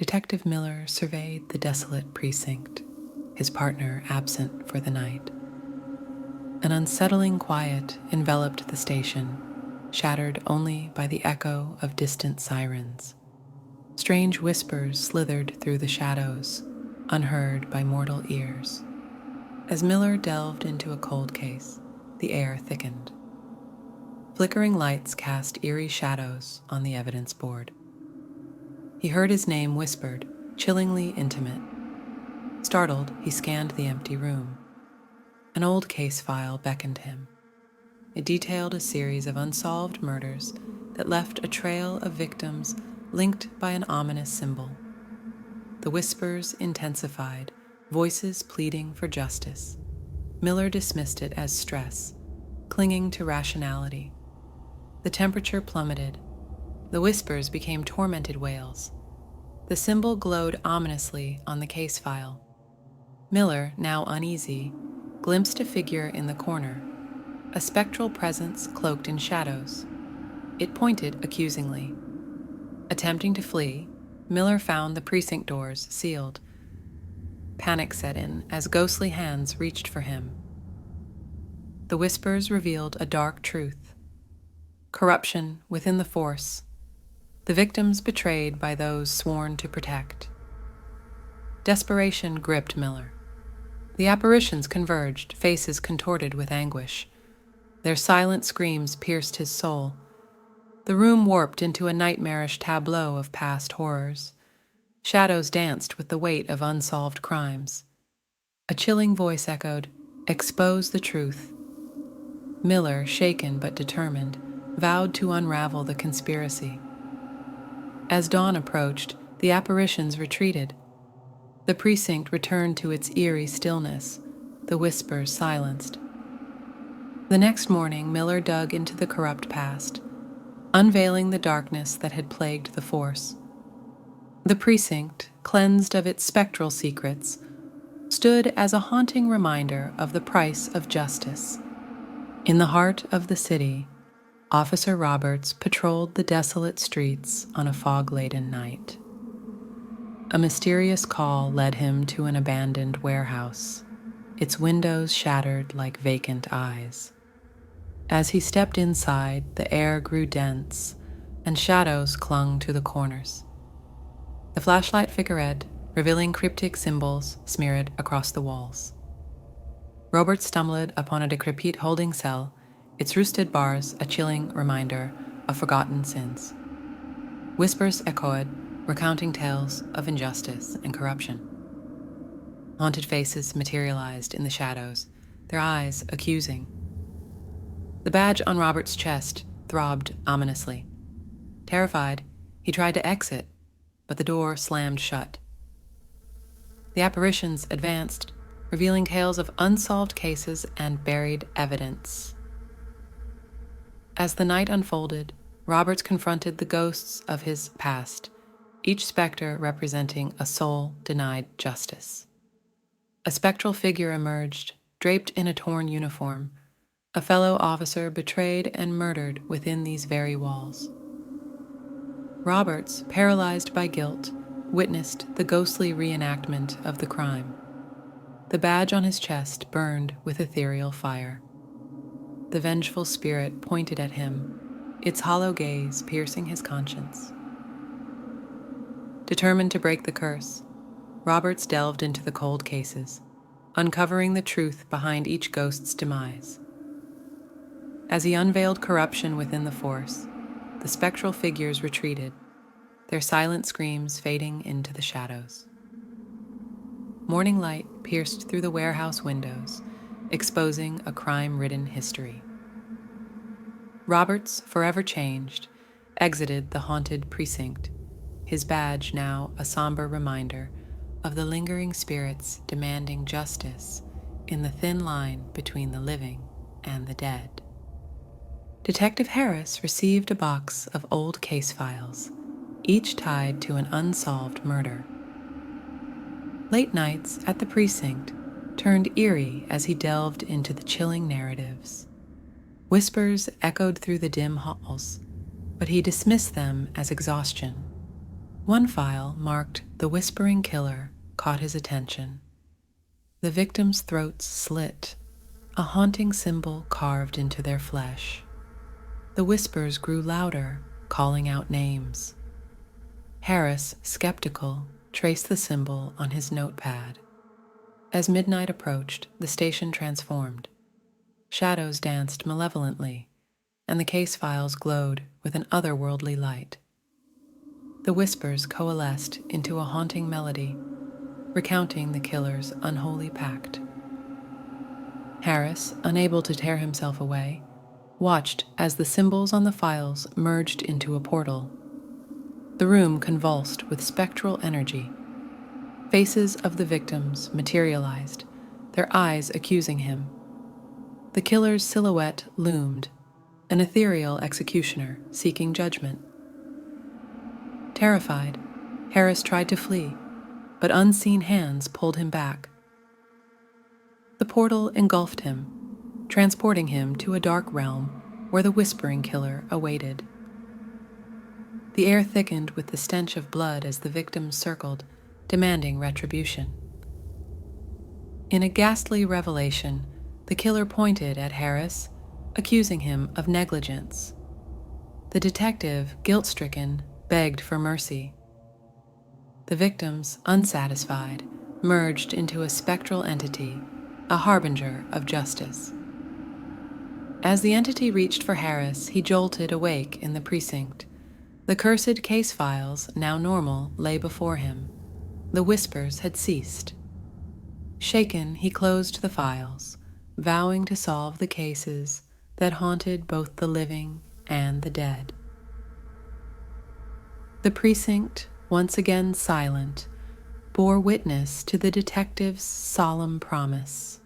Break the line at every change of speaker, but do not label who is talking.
Detective Miller surveyed the desolate precinct, his partner absent for the night. An unsettling quiet enveloped the station, shattered only by the echo of distant sirens. Strange whispers slithered through the shadows, unheard by mortal ears. As Miller delved into a cold case, the air thickened. Flickering lights cast eerie shadows on the evidence board. He heard his name whispered, chillingly intimate. Startled, he scanned the empty room. An old case file beckoned him. It detailed a series of unsolved murders that left a trail of victims linked by an ominous symbol. The whispers intensified, voices pleading for justice. Miller dismissed it as stress, clinging to rationality. The temperature plummeted. The whispers became tormented wails. The symbol glowed ominously on the case file. Miller, now uneasy, glimpsed a figure in the corner, a spectral presence cloaked in shadows. It pointed accusingly. Attempting to flee, Miller found the precinct doors sealed. Panic set in as ghostly hands reached for him. The whispers revealed a dark truth. Corruption within the force. The victims betrayed by those sworn to protect. Desperation gripped Miller. The apparitions converged, faces contorted with anguish. Their silent screams pierced his soul. The room warped into a nightmarish tableau of past horrors. Shadows danced with the weight of unsolved crimes. A chilling voice echoed, "Expose the truth." Miller, shaken but determined, vowed to unravel the conspiracy. As dawn approached, the apparitions retreated. The precinct returned to its eerie stillness, the whispers silenced. The next morning, Miller dug into the corrupt past, unveiling the darkness that had plagued the force. The precinct, cleansed of its spectral secrets, stood as a haunting reminder of the price of justice. In the heart of the city, Officer Roberts patrolled the desolate streets on a fog-laden night. A mysterious call led him to an abandoned warehouse, its windows shattered like vacant eyes. As he stepped inside, the air grew dense, and shadows clung to the corners. The flashlight figured, revealing cryptic symbols smeared across the walls. Robert stumbled upon a decrepit holding cell, its rusted bars a chilling reminder of forgotten sins. Whispers echoed, recounting tales of injustice and corruption. Haunted faces materialized in the shadows, their eyes accusing. The badge on Robert's chest throbbed ominously. Terrified, he tried to exit, but the door slammed shut. The apparitions advanced, revealing tales of unsolved cases and buried evidence. As the night unfolded, Roberts confronted the ghosts of his past, each specter representing a soul denied justice. A spectral figure emerged, draped in a torn uniform, a fellow officer betrayed and murdered within these very walls. Roberts, paralyzed by guilt, witnessed the ghostly reenactment of the crime. The badge on his chest burned with ethereal fire. The vengeful spirit pointed at him, its hollow gaze piercing his conscience. Determined to break the curse, Roberts delved into the cold cases, uncovering the truth behind each ghost's demise. As he unveiled corruption within the force, the spectral figures retreated, their silent screams fading into the shadows. Morning light pierced through the warehouse windows, exposing a crime-ridden history. Roberts, forever changed, exited the haunted precinct, his badge now a somber reminder of the lingering spirits demanding justice in the thin line between the living and the dead. Detective Harris received a box of old case files, each tied to an unsolved murder. Late nights at the precinct turned eerie as he delved into the chilling narratives. Whispers echoed through the dim halls, but he dismissed them as exhaustion. One file marked "The Whispering Killer" caught his attention. The victims' throats slit, a haunting symbol carved into their flesh. The whispers grew louder, calling out names. Harris, skeptical, traced the symbol on his notepad. As midnight approached, the station transformed. Shadows danced malevolently, and the case files glowed with an otherworldly light. The whispers coalesced into a haunting melody, recounting the killer's unholy pact. Harris, unable to tear himself away, watched as the symbols on the files merged into a portal. The room convulsed with spectral energy. Faces of the victims materialized, their eyes accusing him. The killer's silhouette loomed, an ethereal executioner seeking judgment. Terrified, Harris tried to flee, but unseen hands pulled him back. The portal engulfed him, transporting him to a dark realm where the whispering killer awaited. The air thickened with the stench of blood as the victims circled, demanding retribution. In a ghastly revelation, the killer pointed at Harris, accusing him of negligence. The detective, guilt-stricken, begged for mercy. The victims, unsatisfied, merged into a spectral entity, a harbinger of justice. As the entity reached for Harris, he jolted awake in the precinct. The cursed case files, now normal, lay before him. The whispers had ceased. Shaken, he closed the files, vowing to solve the cases that haunted both the living and the dead. The precinct, once again silent, bore witness to the detective's solemn promise.